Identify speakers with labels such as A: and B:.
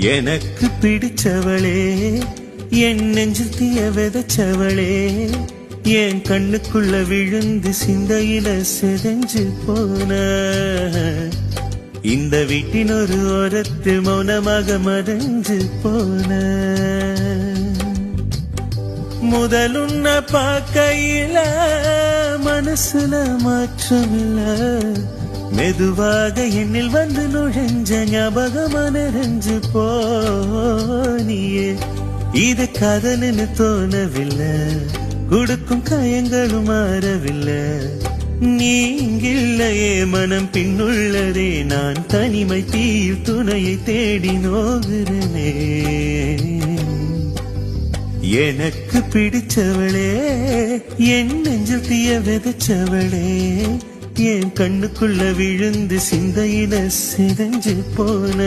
A: எனக்கு பிடிச்சவளே, என் நெஞ்சில் தீய விதைச்சவளே, என் கண்ணுக்குள்ள விழுந்து சிந்தையில செதஞ்சு போன இந்த வீட்டின் ஒரு ஓரத்தில் மௌனமாக மறைஞ்சு போன. முதல் உன்னை பார்க்கையில மனசுல மாற்றமில்ல, மெதுவாக என்னில் வந்து நுழைஞ்ச ஞாபகமா நிறைஞ்சு போனியே. இது காதல்னு தோணவில்லை, கொடுக்கும் காயங்களும் மாறவில்லை. நீங்கில்லையே மனம் பின்னுள்ளதே, நான் தனிமை தீயில் துணையை தேடி நோகிறனே. எனக்கு பிடிச்சவளே, என் நெஞ்சில் தீய விதைச்சவளே, என் கண்ணுக்குள்ள விழுந்து சிந்தையில சிதைஞ்சு போன.